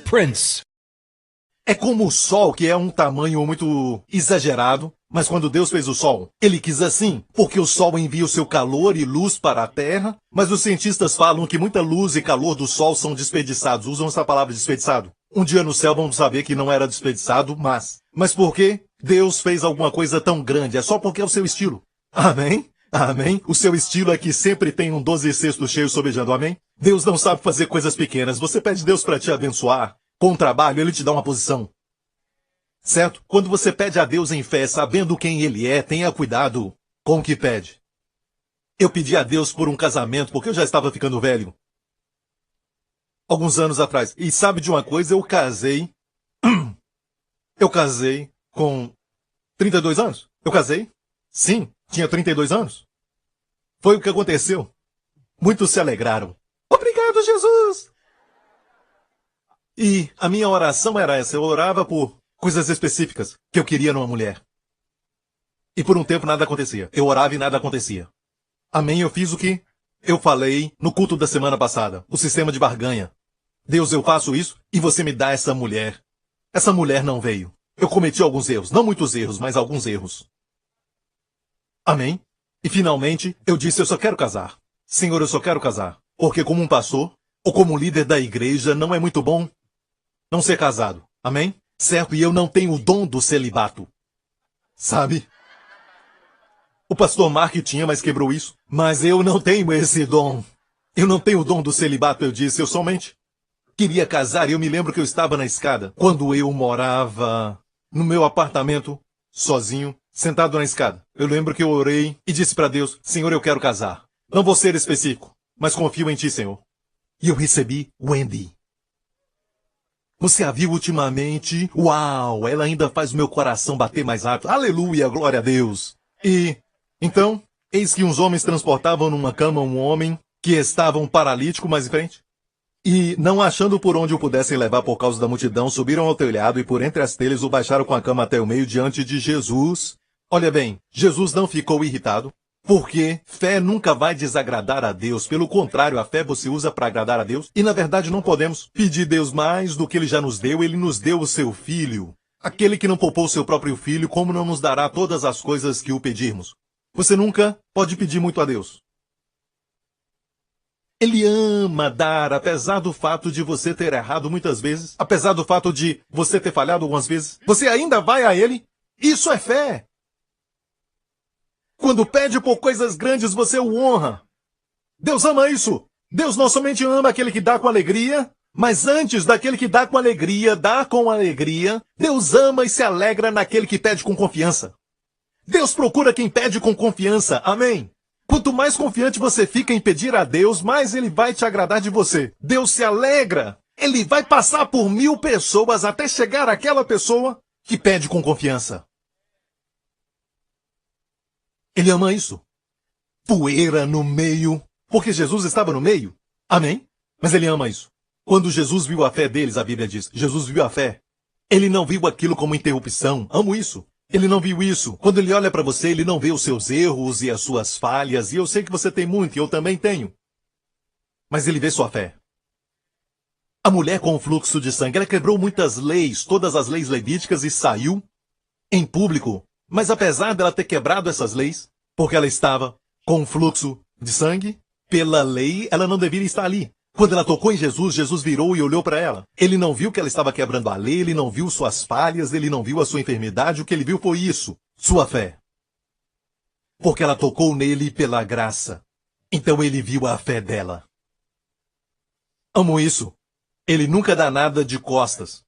prince. É como o Sol, que é um tamanho muito exagerado, mas quando Deus fez o Sol, ele quis assim, porque o Sol envia o seu calor e luz para a Terra, mas os cientistas falam que muita luz e calor do Sol são desperdiçados, usam essa palavra desperdiçado. Um dia no céu vamos saber que não era desperdiçado, mas por que Deus fez alguma coisa tão grande? É só porque é o seu estilo. Amém? Amém? O seu estilo é que sempre tem um 12 cestos cheio sobejando, amém? Deus não sabe fazer coisas pequenas, você pede Deus para te abençoar. Com o trabalho, ele te dá uma posição. Certo? Quando você pede a Deus em fé, sabendo quem ele é, tenha cuidado com o que pede. Eu pedi a Deus por um casamento, porque eu já estava ficando velho. Alguns anos atrás. E sabe de uma coisa? Eu casei com 32 anos. Eu casei? Sim, tinha 32 anos. Foi o que aconteceu. Muitos se alegraram. Obrigado, Jesus! E a minha oração era essa. Eu orava por coisas específicas que eu queria numa mulher. E por um tempo nada acontecia. Eu orava e nada acontecia. Amém? Eu fiz o que eu falei no culto da semana passada. O sistema de barganha. Deus, eu faço isso e você me dá essa mulher. Essa mulher não veio. Eu cometi alguns erros. Não muitos erros, mas alguns erros. Amém? E finalmente eu disse, eu só quero casar. Senhor, eu só quero casar. Porque como um pastor, ou como líder da igreja, não é muito bom não ser casado. Amém? Certo? E eu não tenho o dom do celibato. Sabe? O pastor Mark tinha, mas quebrou isso. Mas eu não tenho esse dom. Eu não tenho o dom do celibato, eu disse. Eu somente queria casar e eu me lembro que eu estava na escada. Quando eu morava no meu apartamento, sozinho, sentado na escada. Eu lembro que eu orei e disse para Deus, Senhor, eu quero casar. Não vou ser específico, mas confio em Ti, Senhor. E eu recebi Wendy. Você a viu ultimamente? Uau, ela ainda faz o meu coração bater mais rápido. Aleluia, glória a Deus. E, então, eis que uns homens transportavam numa cama um homem que estava um paralítico mais em frente. E, não achando por onde o pudessem levar por causa da multidão, subiram ao telhado e por entre as telhas o baixaram com a cama até o meio diante de Jesus. Olha bem, Jesus não ficou irritado. Porque fé nunca vai desagradar a Deus. Pelo contrário, a fé você usa para agradar a Deus. E na verdade não podemos pedir Deus mais do que Ele já nos deu. Ele nos deu o seu Filho. Aquele que não poupou o seu próprio Filho, como não nos dará todas as coisas que o pedirmos? Você nunca pode pedir muito a Deus. Ele ama dar, apesar do fato de você ter errado muitas vezes. Apesar do fato de você ter falhado algumas vezes. Você ainda vai a Ele. Isso é fé. Quando pede por coisas grandes, você o honra. Deus ama isso. Deus não somente ama aquele que dá com alegria, mas antes daquele que dá com alegria, dá com alegria, Deus ama e se alegra naquele que pede com confiança. Deus procura quem pede com confiança. Amém? Quanto mais confiante você fica em pedir a Deus, mais Ele vai te agradar de você. Deus se alegra. Ele vai passar por 1000 pessoas até chegar àquela pessoa que pede com confiança. Ele ama isso. Poeira no meio, porque Jesus estava no meio. Amém? Mas ele ama isso. Quando Jesus viu a fé deles, a Bíblia diz, Jesus viu a fé. Ele não viu aquilo como interrupção. Amo isso. Ele não viu isso. Quando ele olha para você, ele não vê os seus erros e as suas falhas. E eu sei que você tem muito, e eu também tenho. Mas ele vê sua fé. A mulher com o fluxo de sangue, ela quebrou muitas leis, todas as leis levíticas, e saiu em público. Mas apesar dela ter quebrado essas leis, porque ela estava com fluxo de sangue, pela lei, ela não deveria estar ali. Quando ela tocou em Jesus, Jesus virou e olhou para ela. Ele não viu que ela estava quebrando a lei, ele não viu suas falhas, ele não viu a sua enfermidade, o que ele viu foi isso, sua fé. Porque ela tocou nele pela graça. Então ele viu a fé dela. Amo isso. Ele nunca dá nada de costas.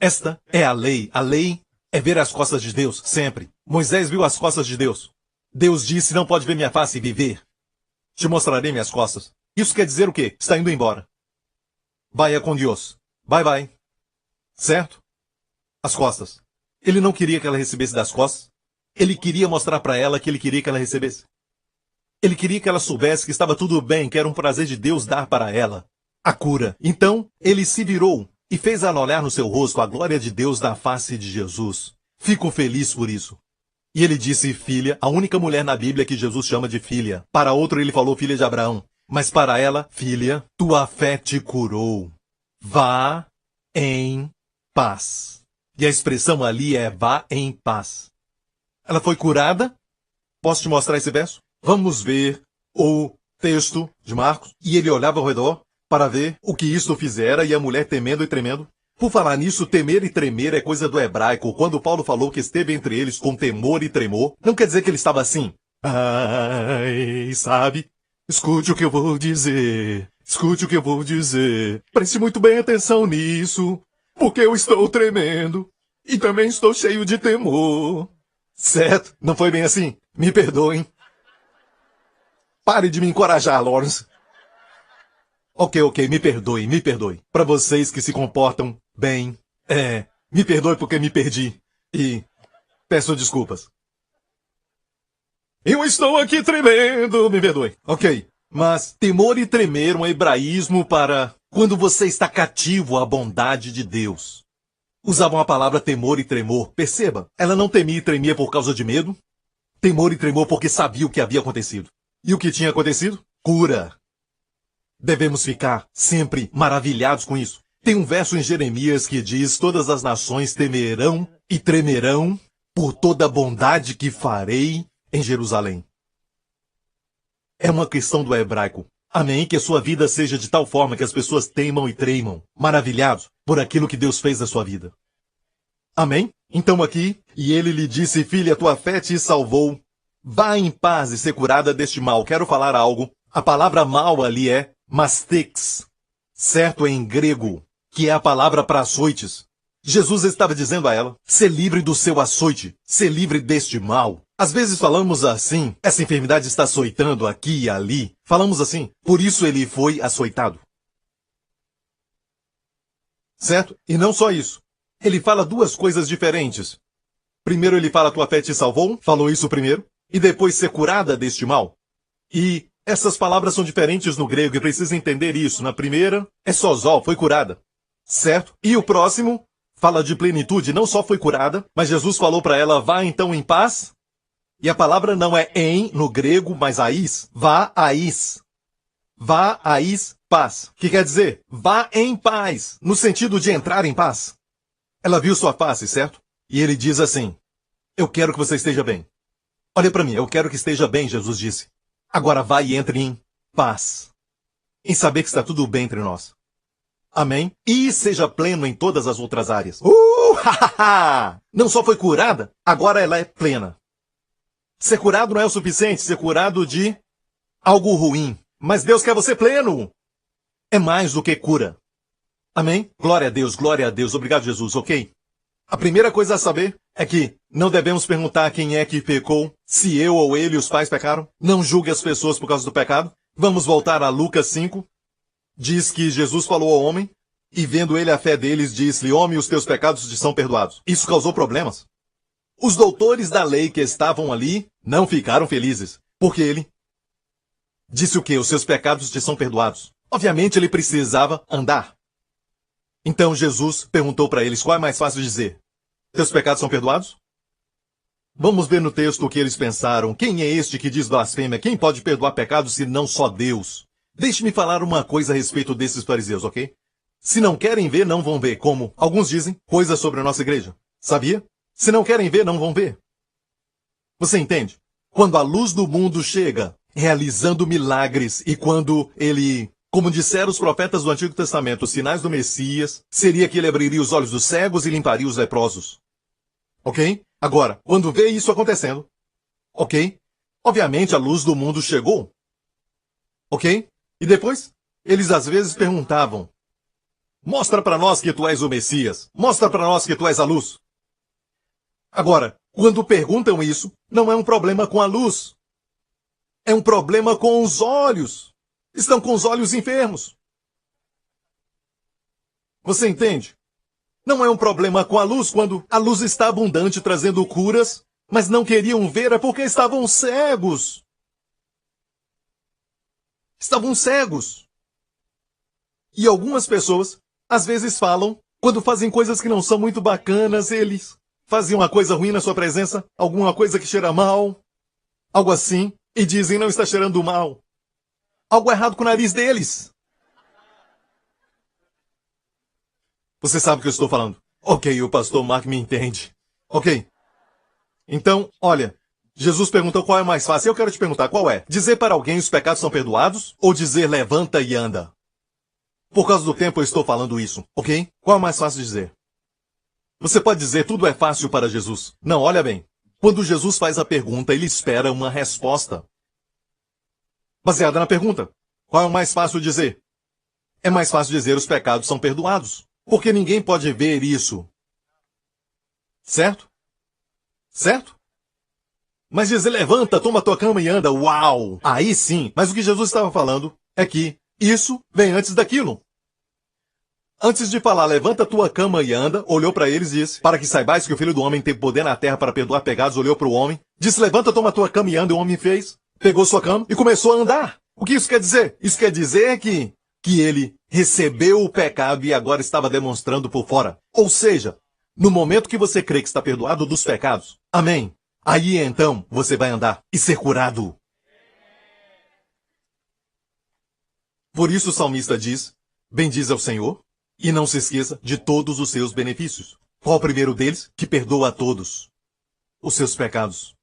Esta é a lei. A lei é ver as costas de Deus, sempre. Moisés viu as costas de Deus. Deus disse, não pode ver minha face e viver. Te mostrarei minhas costas. Isso quer dizer o quê? Está indo embora. Vaya com Deus. Bye, bye. Certo? As costas. Ele não queria que ela recebesse das costas. Ele queria mostrar para ela que ele queria que ela recebesse. Ele queria que ela soubesse que estava tudo bem, que era um prazer de Deus dar para ela a cura. Então, ele se virou e fez ela olhar no seu rosto a glória de Deus na face de Jesus. Fico feliz por isso. E ele disse, filha, a única mulher na Bíblia que Jesus chama de filha. Para outro ele falou filha de Abraão. Mas para ela, filha, tua fé te curou. Vá em paz. E a expressão ali é vá em paz. Ela foi curada? Posso te mostrar esse verso? Vamos ver o texto de Marcos. E ele olhava ao redor para ver o que isto fizera, e a mulher temendo e tremendo. Por falar nisso, temer e tremer é coisa do hebraico. Quando Paulo falou que esteve entre eles com temor e tremor, não quer dizer que ele estava assim. Ai, sabe? Escute o que eu vou dizer. Escute o que eu vou dizer. Preste muito bem atenção nisso, porque eu estou tremendo e também estou cheio de temor. Certo? Não foi bem assim? Me perdoem. Pare de me encorajar, Lawrence. Ok, me perdoe. Para vocês que se comportam bem, me perdoe porque me perdi. E peço desculpas. Eu estou aqui tremendo, me perdoe. Ok, mas temor e tremer é um hebraísmo para quando você está cativo à bondade de Deus. Usavam a palavra temor e tremor. Perceba, ela não temia e tremia por causa de medo. Temor e tremor porque sabia o que havia acontecido. E o que tinha acontecido? Cura. Devemos ficar sempre maravilhados com isso. Tem um verso em Jeremias que diz: todas as nações temerão e tremerão por toda a bondade que farei em Jerusalém. É uma questão do hebraico. Amém? Que a sua vida seja de tal forma que as pessoas temam e tremam, maravilhados por aquilo que Deus fez na sua vida. Amém? Então aqui, e ele lhe disse: filha, tua fé te salvou. Vá em paz e ser curada deste mal. Quero falar algo. A palavra mal ali é mastex, certo, em grego, que é a palavra para açoites. Jesus estava dizendo a ela: ser livre do seu açoite, ser livre deste mal. Às vezes falamos assim: essa enfermidade está açoitando aqui e ali. Falamos assim: por isso ele foi açoitado. Certo? E não só isso. Ele fala duas coisas diferentes. Primeiro ele fala: tua fé te salvou, falou isso primeiro, e depois ser curada deste mal. E essas palavras são diferentes no grego e precisa entender isso. Na primeira, é sozol, foi curada. Certo? E o próximo fala de plenitude, não só foi curada, mas Jesus falou para ela: vá então em paz. E a palavra não é em no grego, mas ais. Vá ais. Vá ais, paz. Que quer dizer? Vá em paz, no sentido de entrar em paz. Ela viu sua face, certo? E ele diz assim: eu quero que você esteja bem. Olha para mim, eu quero que esteja bem, Jesus disse. Agora vai e entre em paz. Em saber que está tudo bem entre nós. Amém? E seja pleno em todas as outras áreas. Não só foi curada, agora ela é plena. Ser curado não é o suficiente, ser curado de algo ruim. Mas Deus quer você pleno. É mais do que cura. Amém? Glória a Deus. Obrigado, Jesus, ok? A primeira coisa a saber é que não devemos perguntar quem é que pecou, se eu ou ele, os pais pecaram. Não julgue as pessoas por causa do pecado. Vamos voltar a Lucas 5. Diz que Jesus falou ao homem, e vendo ele a fé deles, disse-lhe: homem, os teus pecados te são perdoados. Isso causou problemas. Os doutores da lei que estavam ali não ficaram felizes, porque ele disse o quê? Os seus pecados te são perdoados. Obviamente ele precisava andar. Então Jesus perguntou para eles: qual é mais fácil dizer? Teus pecados são perdoados? Vamos ver no texto o que eles pensaram. Quem é este que diz blasfêmia? Quem pode perdoar pecados se não só Deus? Deixe-me falar uma coisa a respeito desses fariseus, ok? Se não querem ver, não vão ver. Como alguns dizem, coisas sobre a nossa igreja. Sabia? Se não querem ver, não vão ver. Você entende? Quando a luz do mundo chega, realizando milagres, e quando ele, como disseram os profetas do Antigo Testamento, os sinais do Messias, seria que ele abriria os olhos dos cegos e limparia os leprosos. Ok? Agora, quando vê isso acontecendo, ok? Obviamente a luz do mundo chegou. Ok? E depois, eles às vezes perguntavam: mostra para nós que tu és o Messias. Mostra para nós que tu és a luz. Agora, quando perguntam isso, não é um problema com a luz. É um problema com os olhos. Estão com os olhos enfermos. Você entende? Não é um problema com a luz quando a luz está abundante trazendo curas, mas não queriam ver é porque estavam cegos. Estavam cegos. E algumas pessoas, às vezes falam, quando fazem coisas que não são muito bacanas, eles fazem uma coisa ruim na sua presença, alguma coisa que cheira mal, algo assim, e dizem: não está cheirando mal. Algo errado com o nariz deles. Você sabe o que eu estou falando. Ok, o pastor Mark me entende. Ok. Então, olha, Jesus perguntou qual é mais fácil. Eu quero te perguntar qual é. Dizer para alguém os pecados são perdoados ou dizer levanta e anda? Por causa do tempo eu estou falando isso, ok? Qual é mais fácil de dizer? Você pode dizer tudo é fácil para Jesus. Não, olha bem. Quando Jesus faz a pergunta, ele espera uma resposta. Baseada na pergunta. Qual é o mais fácil de dizer? É mais fácil dizer os pecados são perdoados. Porque ninguém pode ver isso. Certo? Certo? Mas dizer levanta, toma tua cama e anda, uau! Aí sim. Mas o que Jesus estava falando é que isso vem antes daquilo. Antes de falar, levanta tua cama e anda, olhou para eles e disse, para que saibais que o Filho do Homem tem poder na terra para perdoar pecados, olhou para o homem, disse, levanta, toma tua cama e anda, e o homem fez, pegou sua cama e começou a andar. O que isso quer dizer? Isso quer dizer que ele recebeu o pecado e agora estava demonstrando por fora. Ou seja, no momento que você crê que está perdoado dos pecados, amém, aí então você vai andar e ser curado. Por isso o salmista diz, bendize ao Senhor, e não se esqueça de todos os seus benefícios. Qual o primeiro deles? Que perdoa a todos os seus pecados.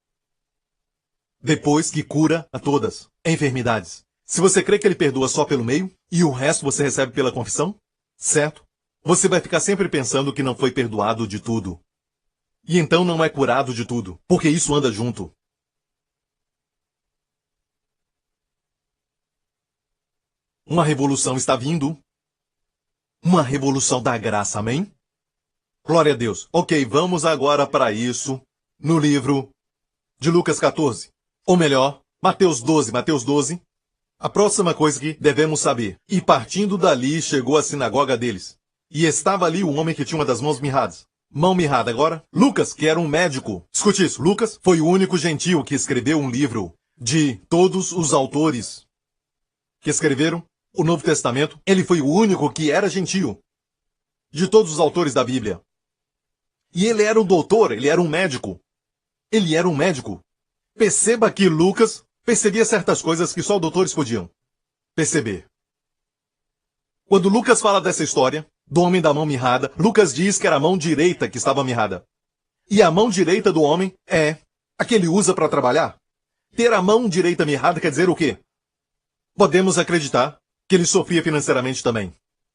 Depois que cura a todas enfermidades. Se você crê que ele perdoa só pelo meio, e o resto você recebe pela confissão, certo? Você vai ficar sempre pensando que não foi perdoado de tudo. E então não é curado de tudo, porque isso anda junto. Uma revolução está vindo. Uma revolução da graça, amém? Glória a Deus. Ok, vamos agora para isso no livro de Lucas 14. Ou melhor, Mateus 12. Mateus 12. A próxima coisa que devemos saber. E partindo dali, chegou à sinagoga deles. E estava ali o homem que tinha uma das mãos mirradas. Mão mirrada agora. Lucas, que era um médico. Escute isso. Lucas foi o único gentio que escreveu um livro de todos os autores que escreveram o Novo Testamento. Ele foi o único que era gentio de todos os autores da Bíblia. E ele era um doutor, ele era um médico. Ele era um médico. Perceba que Lucas percebia certas coisas que só doutores podiam perceber. Quando Lucas fala dessa história, do homem da mão mirrada, Lucas diz que era a mão direita que estava mirrada. E a mão direita do homem é a que ele usa para trabalhar. Ter a mão direita mirrada quer dizer o quê? Podemos acreditar que ele sofria financeiramente também.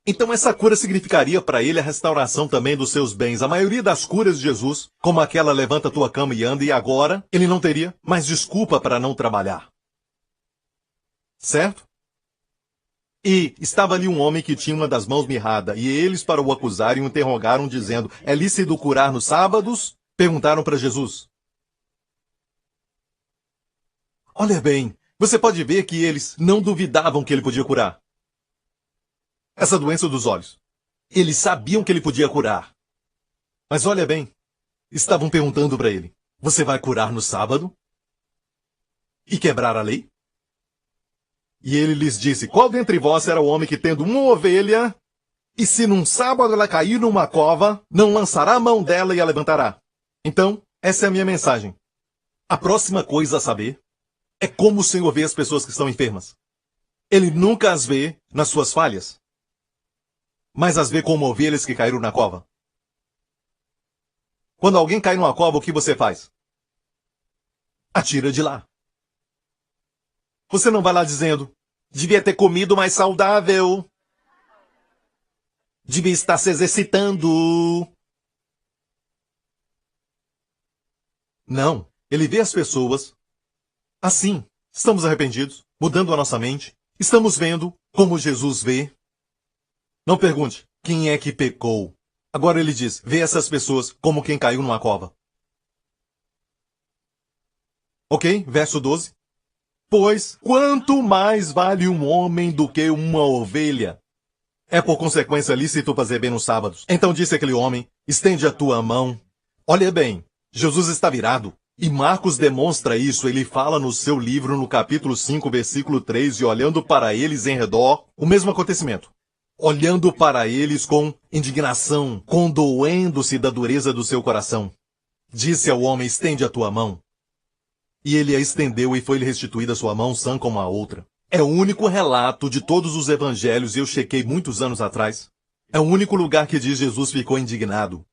Então essa cura significaria para ele a restauração também dos seus bens. A maioria das curas de Jesus, como aquela levanta tua cama e anda, e agora ele não teria mais desculpa para não trabalhar. Certo? E estava ali um homem que tinha uma das mãos mirrada, e eles para o acusarem o interrogaram dizendo, é lícito curar nos sábados? Perguntaram para Jesus. Olha bem, você pode ver que eles não duvidavam que ele podia curar essa doença dos olhos. Eles sabiam que ele podia curar. Mas olha bem, estavam perguntando para ele, você vai curar no sábado? E quebrar a lei? E ele lhes disse, qual dentre vós era o homem que tendo uma ovelha, e se num sábado ela cair numa cova, não lançará a mão dela e a levantará? Então, essa é a minha mensagem. A próxima coisa a saber é como o Senhor vê as pessoas que estão enfermas. Ele nunca as vê nas suas falhas, mas as vê como ovelhas que caíram na cova. Quando alguém cai numa cova, o que você faz? Atira de lá. Você não vai lá dizendo, devia ter comido mais saudável. Devia estar se exercitando. Não. Ele vê as pessoas assim. Estamos arrependidos, mudando a nossa mente. Estamos vendo como Jesus vê. Não pergunte, quem é que pecou? Agora ele diz, vê essas pessoas como quem caiu numa cova. Ok? Verso 12. Pois, quanto mais vale um homem do que uma ovelha? É por consequência lícito fazer bem nos sábados. Então disse aquele homem, estende a tua mão. Olha bem, Jesus está virado. E Marcos demonstra isso, ele fala no seu livro, no capítulo 5, versículo 3, e olhando para eles em redor, o mesmo acontecimento. Olhando para eles com indignação, condoendo-se da dureza do seu coração. Disse ao homem, estende a tua mão. E ele a estendeu e foi-lhe restituída a sua mão sã como a outra. É o único relato de todos os evangelhos, e eu chequei muitos anos atrás, É o único lugar que diz Jesus ficou indignado.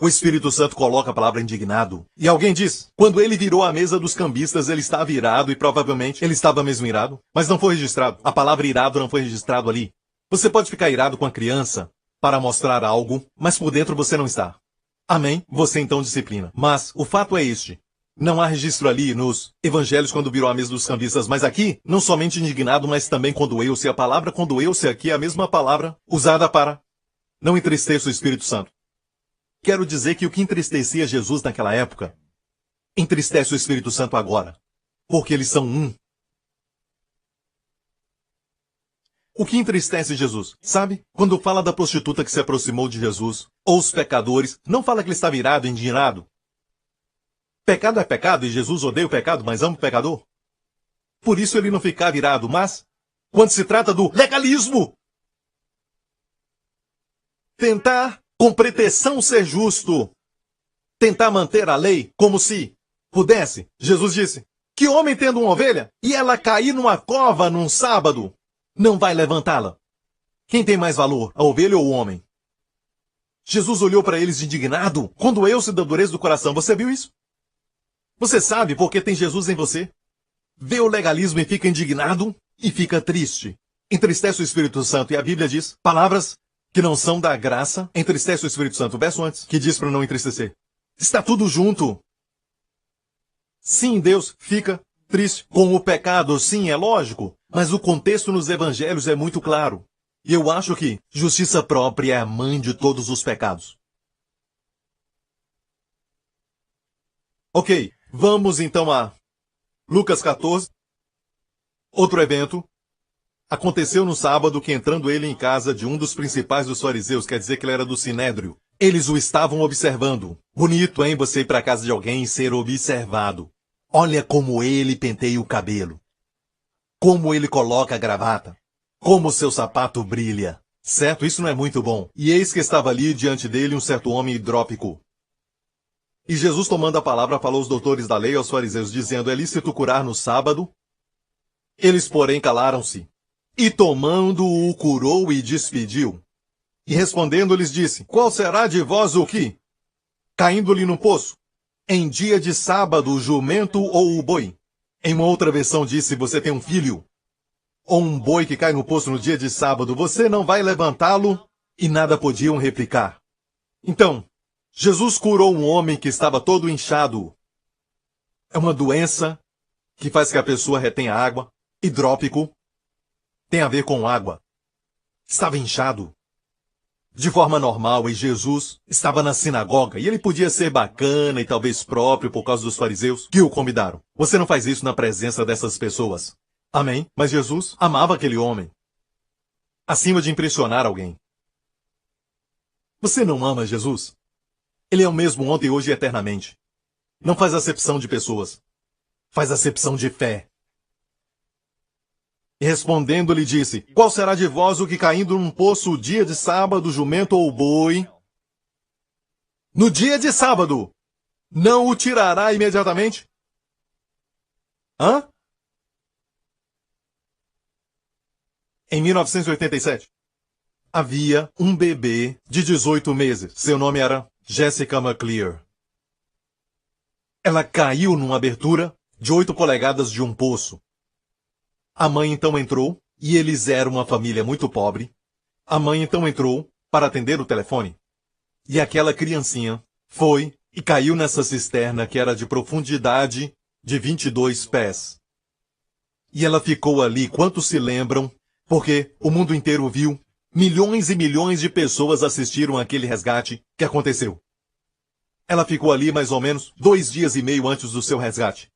O Espírito Santo coloca a palavra indignado. E alguém diz, quando ele virou a mesa dos cambistas, ele estava irado e provavelmente ele estava mesmo irado, mas não foi registrado. A palavra irado não foi registrado ali. Você pode ficar irado com a criança para mostrar algo, mas por dentro você não está. Amém? Você então disciplina. Mas o fato é este. Não há registro ali nos evangelhos quando virou a mesa dos cambistas, mas aqui, não somente indignado, mas também condoeu-se. A palavra condoeu-se aqui é a mesma palavra usada para não entristeça o Espírito Santo. Quero dizer que o que entristecia Jesus naquela época, entristece o Espírito Santo agora. Porque eles são um. O que entristece Jesus? Sabe? Quando fala da prostituta que se aproximou de Jesus, ou os pecadores, não fala que ele estava irado, indignado. Pecado é pecado e Jesus odeia o pecado, mas ama o pecador. Por isso ele não ficava irado, mas quando se trata do legalismo, tentar com pretensão ser justo, tentar manter a lei como se pudesse, Jesus disse, que homem tendo uma ovelha e ela cair numa cova num sábado, não vai levantá-la. Quem tem mais valor, a ovelha ou o homem? Jesus olhou para eles indignado, condoeu-se da dureza do coração. Você viu isso? Você sabe porque tem Jesus em você? Vê o legalismo e fica indignado e fica triste. Entristece o Espírito Santo e a Bíblia diz, palavras que não são da graça, entristece o Espírito Santo. O verso antes, que diz para não entristecer. Está tudo junto. Sim, Deus fica triste com o pecado, sim, é lógico. Mas o contexto nos evangelhos é muito claro. E eu acho que justiça própria é a mãe de todos os pecados. Ok, vamos então a Lucas 14. Outro evento. Aconteceu no sábado que, entrando ele em casa de um dos principais dos fariseus, quer dizer que ele era do Sinédrio, eles o estavam observando. Bonito, hein, você ir para a casa de alguém e ser observado. Olha como ele penteia o cabelo. Como ele coloca a gravata. Como seu sapato brilha. Certo? Isso não é muito bom. E eis que estava ali diante dele um certo homem hidrópico. E Jesus, tomando a palavra, falou aos doutores da lei e aos fariseus, dizendo, é lícito curar no sábado? Eles, porém, calaram-se. E tomando-o, curou e despediu. E respondendo, lhes disse, qual será de vós o que? Caindo-lhe no poço. Em dia de sábado, o jumento ou o boi? Em uma outra versão disse, você tem um filho. Ou um boi que cai no poço no dia de sábado, você não vai levantá-lo? E nada podiam replicar. Então, Jesus curou um homem que estava todo inchado. É uma doença que faz que a pessoa retenha água. Hidrópico. Tem a ver com água. Estava inchado. De forma normal, e Jesus estava na sinagoga, e ele podia ser bacana e talvez próprio por causa dos fariseus que o convidaram. Você não faz isso na presença dessas pessoas. Amém? Mas Jesus amava aquele homem. Acima de impressionar alguém. Você não ama Jesus? Ele é o mesmo ontem, hoje e eternamente. Não faz acepção de pessoas. Faz acepção de fé. E respondendo lhe disse, qual será de vós o que caindo num poço o dia de sábado, jumento ou boi? No dia de sábado, não o tirará imediatamente? Hã? Em 1987, havia um bebê de 18 meses. Seu nome era Jessica McClear. Ela caiu numa abertura de 8 polegadas de um poço. A mãe então entrou, e eles eram uma família muito pobre. A mãe então entrou para atender o telefone. E aquela criancinha foi e caiu nessa cisterna que era de profundidade de 22 pés. E ela ficou ali, quantos se lembram, porque o mundo inteiro viu, milhões e milhões de pessoas assistiram àquele resgate que aconteceu. Ela ficou ali mais ou menos 2 dias e meio antes do seu resgate.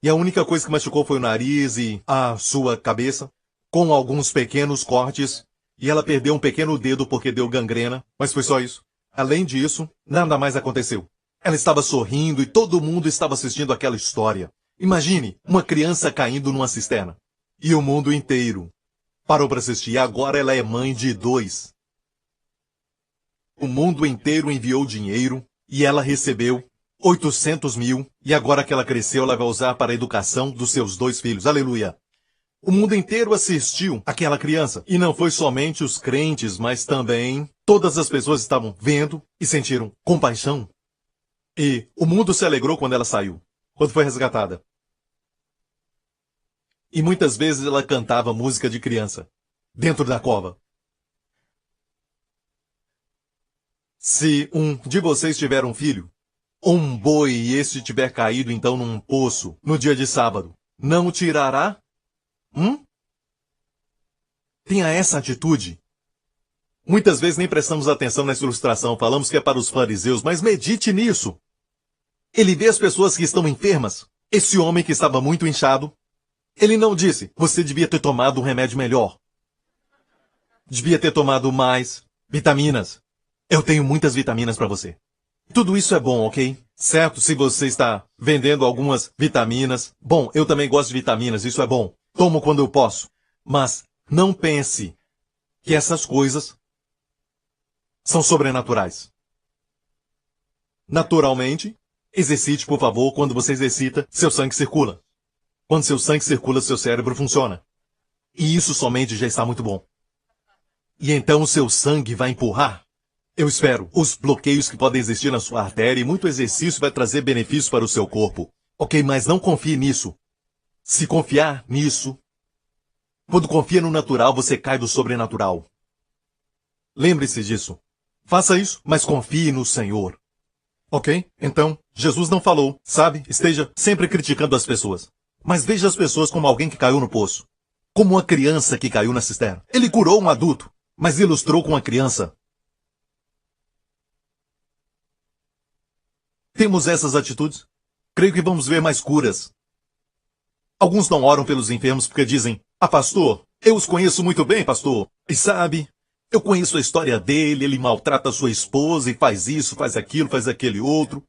E a única coisa que machucou foi o nariz e a sua cabeça, com alguns pequenos cortes, e ela perdeu um pequeno dedo porque deu gangrena, mas foi só isso. Além disso, nada mais aconteceu. Ela estava sorrindo e todo mundo estava assistindo aquela história. Imagine, uma criança caindo numa cisterna. E o mundo inteiro parou para assistir. E agora ela é mãe de 2. O mundo inteiro enviou dinheiro e ela recebeu 800 mil, e agora que ela cresceu, ela vai usar para a educação dos seus 2 filhos. Aleluia! O mundo inteiro assistiu àquela criança. E não foi somente os crentes, mas também todas as pessoas estavam vendo e sentiram compaixão. E o mundo se alegrou quando ela saiu, quando foi resgatada. E muitas vezes ela cantava música de criança, dentro da cova. Se um de vocês tiver um filho, ou um boi, e este tiver caído então num poço, no dia de sábado, não o tirará? Tenha essa atitude. Muitas vezes nem prestamos atenção nessa ilustração, falamos que é para os fariseus, mas medite nisso. Ele vê as pessoas que estão enfermas. Esse homem que estava muito inchado, ele não disse, você devia ter tomado um remédio melhor. Devia ter tomado mais vitaminas. Eu tenho muitas vitaminas para você. Tudo isso é bom, ok? Certo, se você está vendendo algumas vitaminas. Bom, eu também gosto de vitaminas, isso é bom. Tomo quando eu posso. Mas não pense que essas coisas são sobrenaturais. Naturalmente, exercite, por favor, quando você exercita, seu sangue circula. Quando seu sangue circula, seu cérebro funciona. E isso somente já está muito bom. E então o seu sangue vai empurrar, eu espero, os bloqueios que podem existir na sua artéria, e muito exercício vai trazer benefícios para o seu corpo. Ok, mas não confie nisso. Se confiar nisso, quando confia no natural, você cai do sobrenatural. Lembre-se disso. Faça isso, mas confie no Senhor. Ok? Então, Jesus não falou, sabe? Esteja sempre criticando as pessoas. Mas veja as pessoas como alguém que caiu no poço. Como uma criança que caiu na cisterna. Ele curou um adulto, mas ilustrou com uma criança. Temos essas atitudes? Creio que vamos ver mais curas. Alguns não oram pelos enfermos porque dizem, pastor, eu os conheço muito bem, pastor. E sabe, eu conheço a história dele, ele maltrata a sua esposa e faz isso, faz aquilo, faz aquele outro.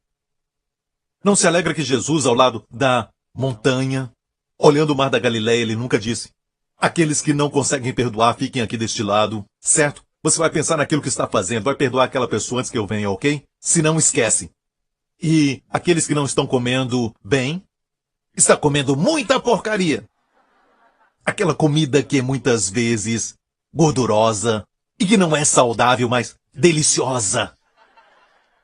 Não se alegra que Jesus, ao lado da montanha, olhando o mar da Galileia, ele nunca disse, aqueles que não conseguem perdoar, fiquem aqui deste lado, certo? Você vai pensar naquilo que está fazendo, vai perdoar aquela pessoa antes que eu venha, ok? Se não, esquece. E aqueles que não estão comendo bem, está comendo muita porcaria. Aquela comida que é muitas vezes gordurosa e que não é saudável, mas deliciosa.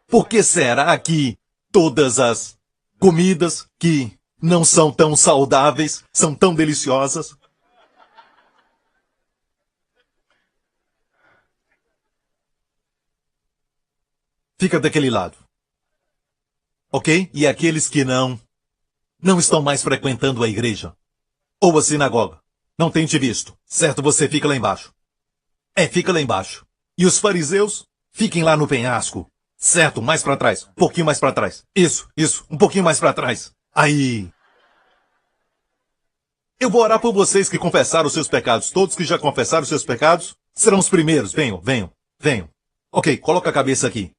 Por que será que todas as comidas que não são tão saudáveis são tão deliciosas? Fica daquele lado. Ok? E aqueles que não estão mais frequentando a igreja ou a sinagoga, não tem te visto, certo? Você fica lá embaixo. Fica lá embaixo. E os fariseus, fiquem lá no penhasco, certo? Mais para trás, um pouquinho mais para trás. Isso, um pouquinho mais para trás. Aí. Eu vou orar por vocês que confessaram os seus pecados. Todos que já confessaram os seus pecados serão os primeiros. Venham. Ok, coloca a cabeça aqui.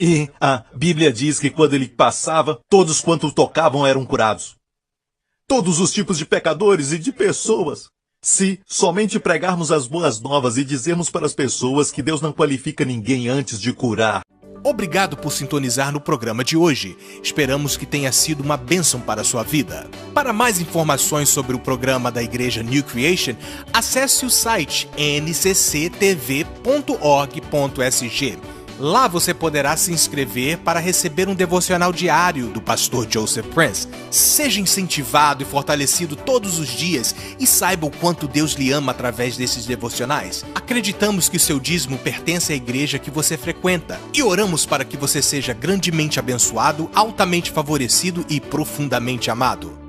E a Bíblia diz que quando ele passava, todos quanto tocavam eram curados. Todos os tipos de pecadores e de pessoas. Se somente pregarmos as boas novas e dizermos para as pessoas que Deus não qualifica ninguém antes de curar. Obrigado por sintonizar no programa de hoje. Esperamos que tenha sido uma bênção para a sua vida. Para mais informações sobre o programa da Igreja New Creation, acesse o site ncctv.org.sg. Lá você poderá se inscrever para receber um devocional diário do pastor Joseph Prince. Seja incentivado e fortalecido todos os dias e saiba o quanto Deus lhe ama através desses devocionais. Acreditamos que o seu dízimo pertence à igreja que você frequenta e oramos para que você seja grandemente abençoado, altamente favorecido e profundamente amado.